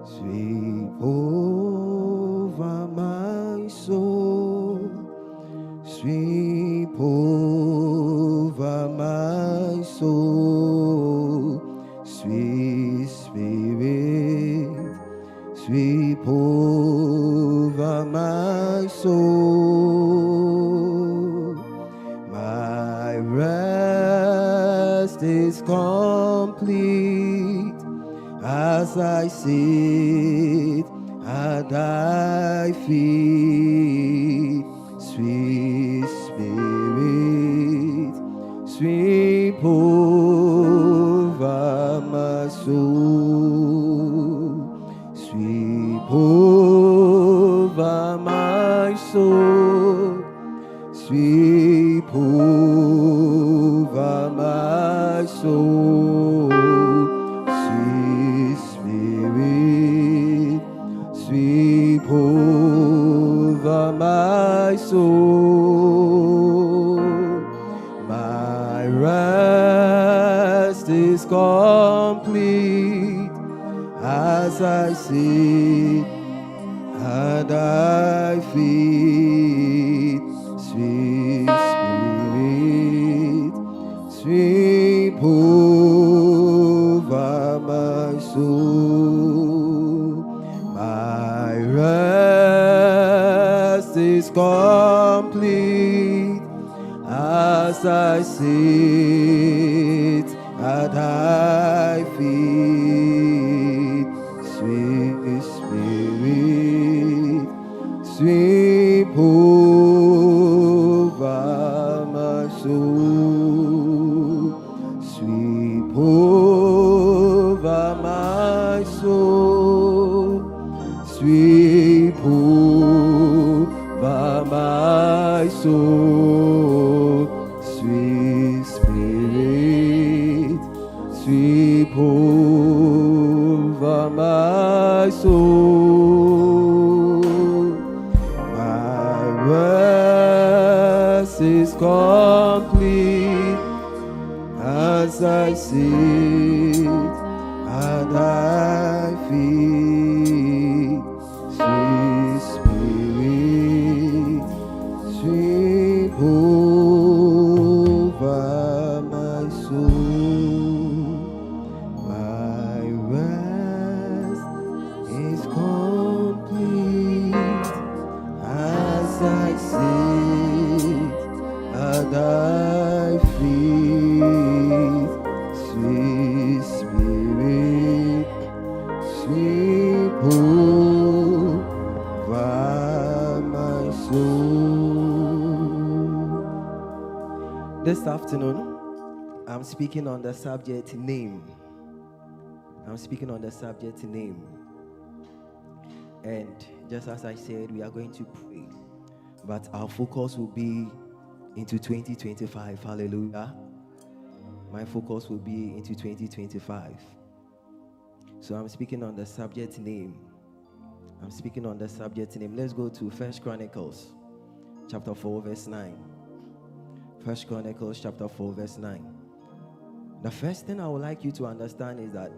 Sweep over my soul, sweep over my soul, sweet Spirit, sweep over my soul. My rest is complete as I sit at thy feet, sweet Spirit, sweep over my soul, sweep over my soul, sweep over my soul. Sweep over my soul. My rest is complete as I sit at thy feet, sweet Spirit, sweep over my soul. My rest is complete as I sit at thy feet, sweet Spirit, sweep over my soul, sweep over my soul, sweep over my soul, sweet Spirit, sweep over my soul. My rest is complete as I sit at thy feet, sweet Spirit, sweep over my soul. My rest is complete as I sit at thy feet, sweet Spirit, sweep over my soul. This afternoon, I'm speaking on the subject name. I'm speaking on the subject name. And just as I said, we are going to pray. But our focus will be into 2025. Hallelujah. My focus will be into 2025. So I'm speaking on the subject name. I'm speaking on the subject name. Let's go to 1 Chronicles chapter 4 verse 9. 1 Chronicles chapter 4 verse 9. The first thing I would like you to understand is that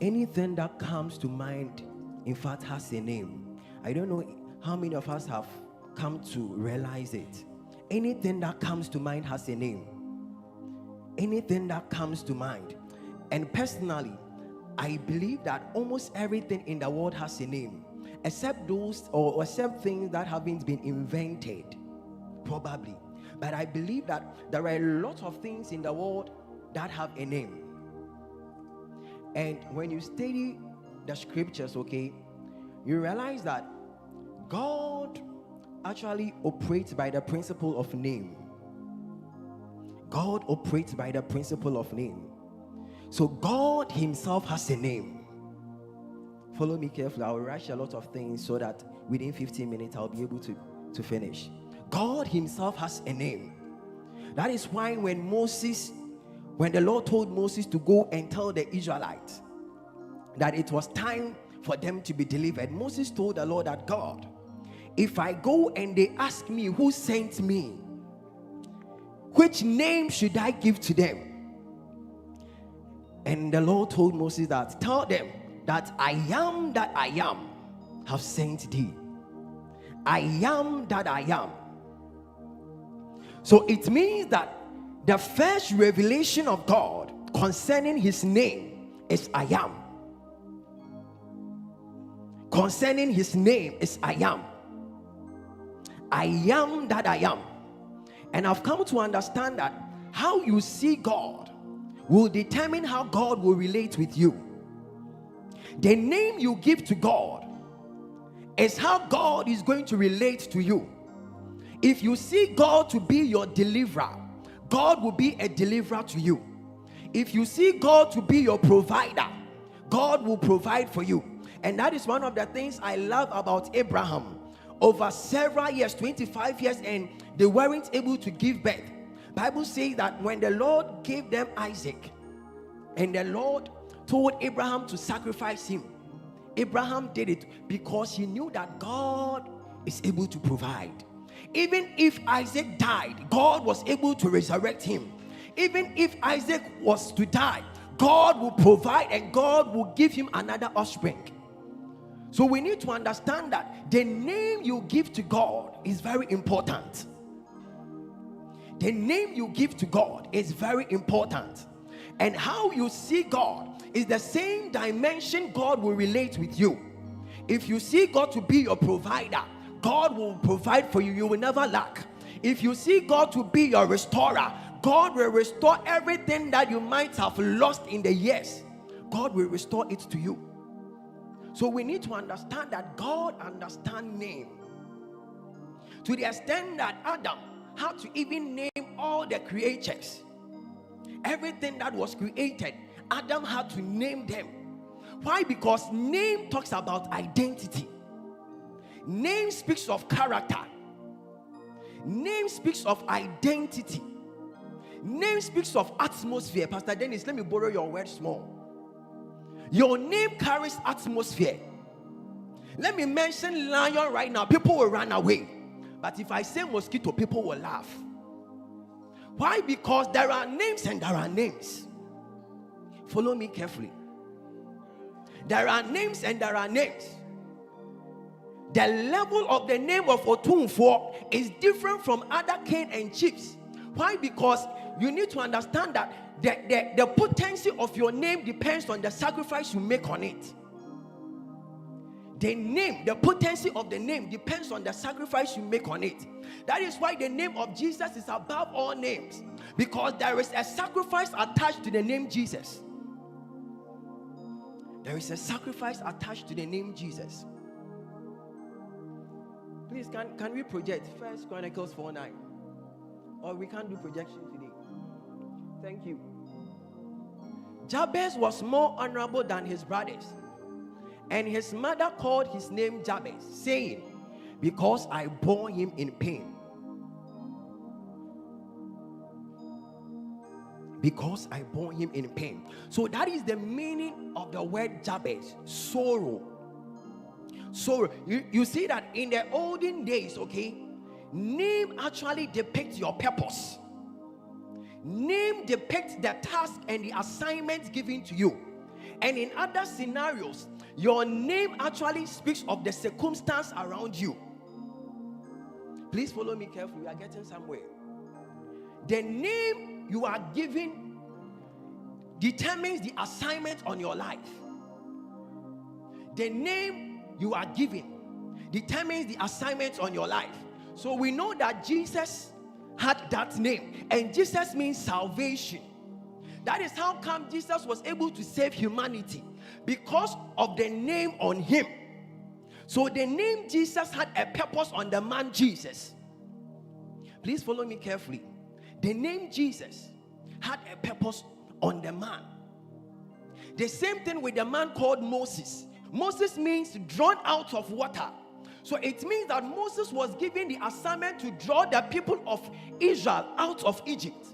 anything that comes to mind, in fact, has a name. I don't know how many of us have come to realize it. Anything that comes to mind has a name. Anything that comes to mind. And personally, I believe that almost everything in the world has a name, except those or except things that haven't been invented, probably. But I believe that there are a lot of things in the world that have a name. And when you study the scriptures, okay, you realize that God actually operates by the principle of name. God operates by the principle of name. So God himself has a name. Follow me carefully. I will rush a lot of things so that within 15 minutes I'll be able to finish. God himself has a name. That is why when the Lord told Moses to go and tell the Israelites that it was time for them to be delivered, Moses told the Lord that, God, if I go and they ask me who sent me, which name should I give to them? And the Lord told Moses that, tell them that I am that I am have sent thee. I am that I am. So it means that the first revelation of God concerning his name is I am. Concerning his name is I am. I am that I am. And I've come to understand that how you see God will determine how God will relate with you. The name you give to God is how God is going to relate to you. If you see God to be your deliverer, God will be a deliverer to you. If you see God to be your provider, God will provide for you. And that is one of the things I love about Abraham. Over several years, 25 years, and they weren't able to give birth. Bible says that when the Lord gave them Isaac, and the Lord told Abraham to sacrifice him, Abraham did it because he knew that God is able to provide. Even if Isaac died, God was able to resurrect him. Even if Isaac was to die, God will provide and God will give him another offspring. So we need to understand that the name you give to God is very important. The name you give to God is very important. And how you see God is the same dimension God will relate with you. If you see God to be your provider, God will provide for you. You will never lack. If you see God to be your restorer, God will restore everything that you might have lost in the years. God will restore it to you. So we need to understand that God understands name. To the extent that Adam had to even name all the creatures. Everything that was created, Adam had to name them. Why? Because name talks about identity. Name speaks of character. Name speaks of identity. Name speaks of atmosphere. Pastor Dennis, let me borrow your words small. Your name carries atmosphere. Let me mention lion right now. People will run away. But if I say mosquito, people will laugh. Why? Because there are names and there are names. Follow me carefully. There are names and there are names. The level of the name of Otunfo is different from other cane and chips. Why? Because you need to understand that the potency of your name depends on the sacrifice you make on it. The name, the potency of the name depends on the sacrifice you make on it. That is why the name of Jesus is above all names, because there is a sacrifice attached to the name Jesus. There is a sacrifice attached to the name Jesus. Please, can we project 1 Chronicles 4:9? Or we can't do projection today. Thank you. Jabez was more honorable than his brothers, and his mother called his name Jabez, saying, because I bore him in pain. Because I bore him in pain. So that is the meaning of the word Jabez, sorrow. Sorrow. You see that in the olden days, okay, name actually depicts your purpose. Name depicts the task and the assignment given to you. And in other scenarios, your name actually speaks of the circumstance around you. Please follow me carefully. We are getting somewhere. The name you are given determines the assignment on your life. The name you are given determines the assignment on your life. So we know that Jesus had that name, and Jesus means salvation. That is how come Jesus was able to save humanity, because of the name on him. So the name Jesus had a purpose on the man Jesus. Please follow me carefully. The name Jesus had a purpose on the man. The same thing with the man called Moses. Moses means drawn out of water. So it means that Moses was given the assignment to draw the people of Israel out of Egypt.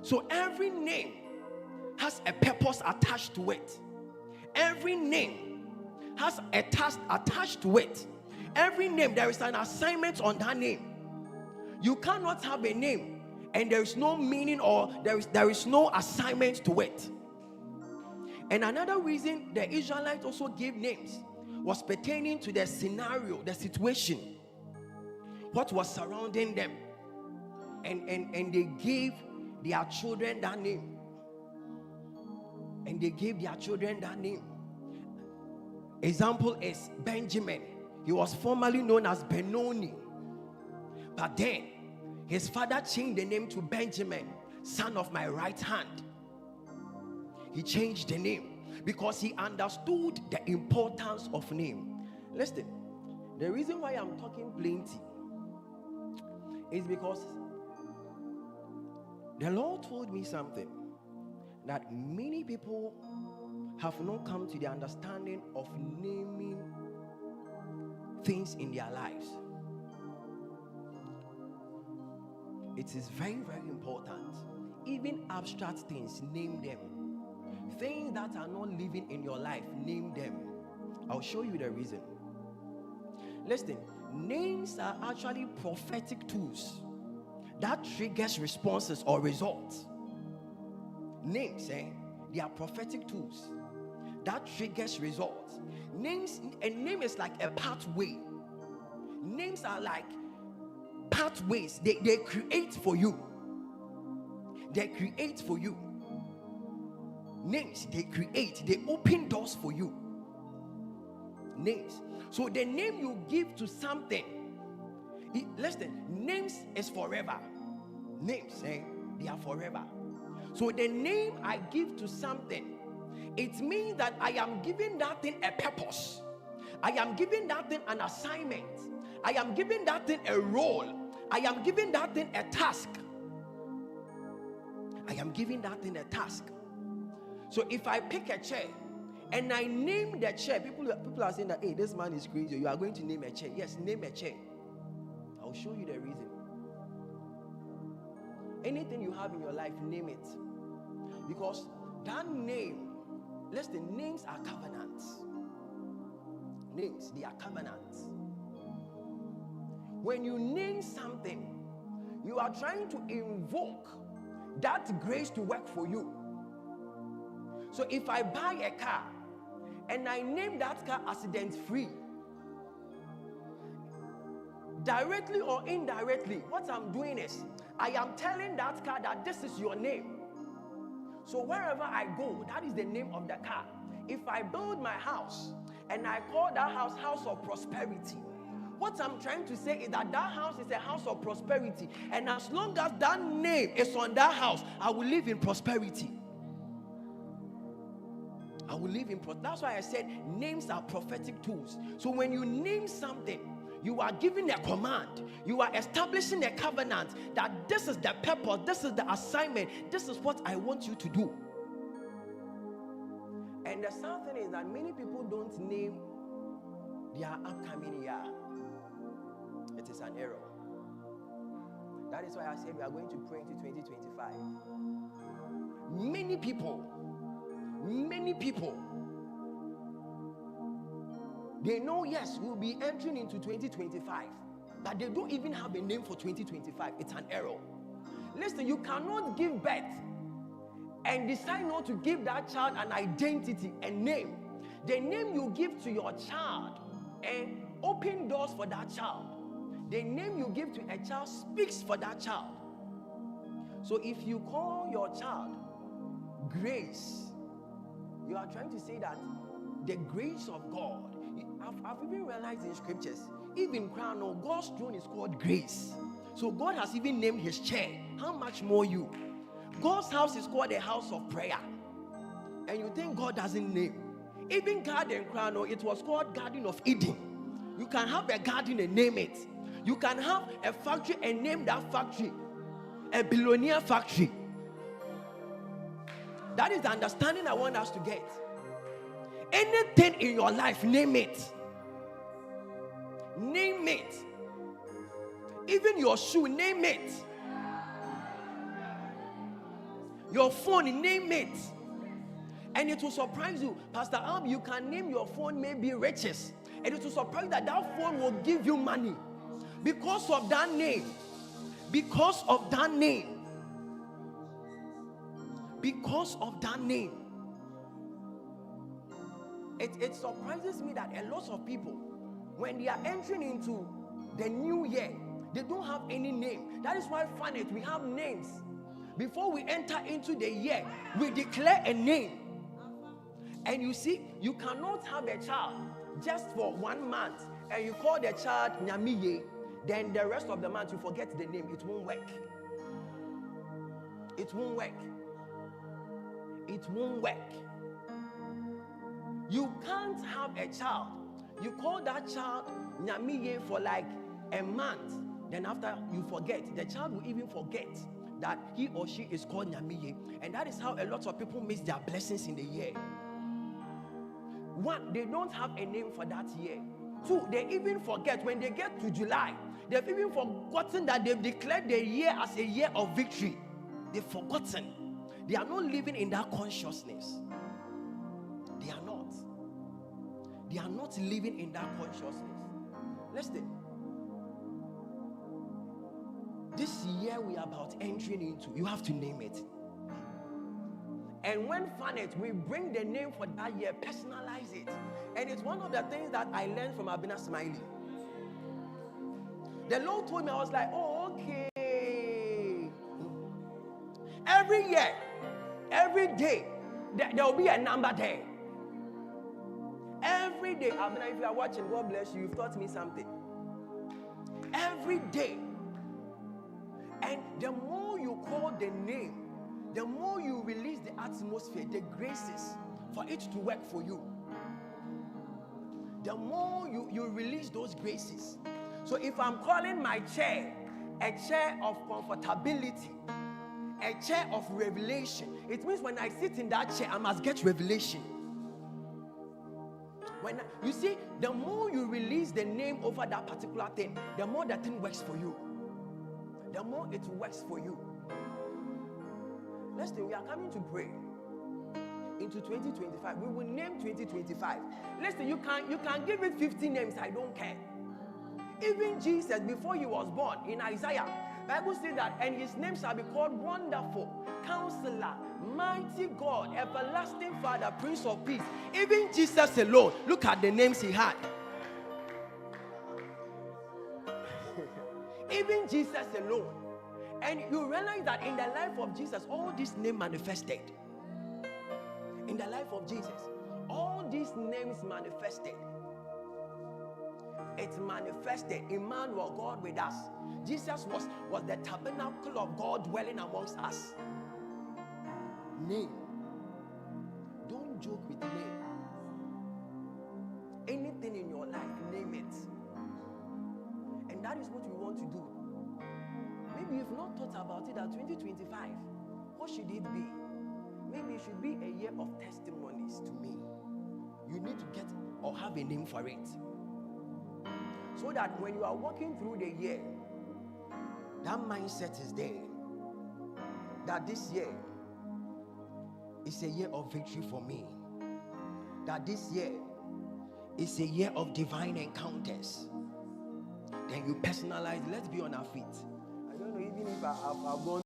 So every name has a purpose attached to it. Every name has a task attached to it. Every name, there is an assignment on that name. You cannot have a name and there is no meaning, or there is no assignment to it. And another reason the Israelites also gave names was pertaining to the scenario, the situation, what was surrounding them. And they gave their children that name. And they gave their children that name. Example is Benjamin. He was formerly known as Benoni. But then his father changed the name to Benjamin, son of my right hand. He changed the name because he understood the importance of name. Listen, the reason why I'm talking plenty is because the Lord told me something, that many people have not come to the understanding of naming things in their lives. It is very, very important. Even abstract things, name them. Things that are not living in your life, name them. I'll show you the reason. Listen, names are actually prophetic tools that triggers responses or results. Names, they are prophetic tools that triggers results. Names, a name is like a pathway. Names are like pathways. They create for you. They create for you. Names, they open doors for you. Names. So the name you give to something, listen, names is forever. Names, they are forever. So the name I give to something, it means that I am giving that thing a purpose. I am giving that thing an assignment. I am giving that thing a role. I am giving that thing a task. I am giving that thing a task. So if I pick a chair and I name the chair, people are saying that, hey, this man is crazy. You are going to name a chair. Yes, name a chair. I'll show you the reason. Anything you have in your life, name it. Because that name, listen, names are covenants. Names, they are covenants. When you name something, you are trying to invoke that grace to work for you. So if I buy a car and I name that car accident free, directly or indirectly, what I'm doing is I am telling that car that this is your name. So wherever I go, that is the name of the car. If I build my house and I call that house of prosperity, what I'm trying to say is that that house is a house of prosperity. And as long as that name is on that house, I will live in prosperity. I will live in prosperity. That's why I said names are prophetic tools. So when you name something, you are giving a command. You are establishing a covenant that this is the purpose, this is the assignment, this is what I want you to do. And the sad thing is that many people don't name their upcoming year. It is an error. That is why I said we are going to pray into 2025. Many people, they know, yes, we'll be entering into 2025, but they don't even have a name for 2025. It's an error. Listen, you cannot give birth and decide not to give that child an identity, a name. The name you give to your child and open doors for that child. The name you give to a child speaks for that child. So if you call your child Grace, you are trying to say that the grace of God. I've even realized in scriptures, even crown, God's throne is called grace. So God has even named his chair. How much more you? God's house is called a house of prayer. And you think God doesn't name? Even garden crown, it was called Garden of Eden. You can have a garden and name it. You can have a factory and name that factory a billionaire factory. That is the understanding I want us to get. Anything in your life, name it. Name it. Even your shoe, name it. Your phone, name it. And it will surprise you. Pastor Alb, you can name your phone maybe Riches. And it will surprise you that that phone will give you money. Because of that name. Because of that name. Because of that name. It surprises me that a lot of people, when they are entering into the new year, they don't have any name. That is why, we have names. Before we enter into the year, we declare a name. And you see, you cannot have a child just for 1 month and you call the child Nyamiye, then the rest of the month you forget the name. It won't work. It won't work. It won't work. You can't have a child. You call that child Nyamiye for like a month, then after you forget, the child will even forget that he or she is called Nyamiye. And that is how a lot of people miss their blessings in the year. 1, they don't have a name for that year. 2, they even forget when they get to July. They've even forgotten that they've declared the year as a year of victory. They've forgotten. They are not living in that consciousness. They are not. They are not living in that consciousness. Listen. This year we are about entering into, you have to name it. And when we bring the name for that year, personalize it. And it's one of the things that I learned from Abina Smiley. The Lord told me, I was like, oh, okay. Every year, every day, there will be a number there. Every day, Abina, if you are watching, God bless you, you've taught me something. Every day. And the more you call the name, the more you release the atmosphere, the graces for it to work for you. The more you release those graces. So if I'm calling my chair a chair of comfortability, a chair of revelation, it means when I sit in that chair, I must get revelation. You see, the more you release the name over that particular thing, the more that thing works for you. The more it works for you. Listen, we are coming to pray into 2025. We will name 2025. Listen, you can give it 50 names. I don't care. Even Jesus, before he was born, in Isaiah, Bible says that, and his name shall be called Wonderful, Counselor, Mighty God, Everlasting Father, Prince of Peace. Even Jesus alone, look at the names he had. Even Jesus alone. And you realize that in the life of Jesus, all these names manifested. In the life of Jesus, all these names manifested. It manifested. Emmanuel, God with us. Jesus was the tabernacle of God dwelling amongst us. Name. Don't joke with name. Anything in your life, name it. And that is what we want to do. Maybe you've not thought about it at 2025. What should it be? Maybe it should be a year of testimonies to me. You need to get or have a name for it. So that when you are walking through the year, that mindset is there. That this year is a year of victory for me. That this year is a year of divine encounters. Then you personalize. Let's be on our feet. I don't know, even if I've gone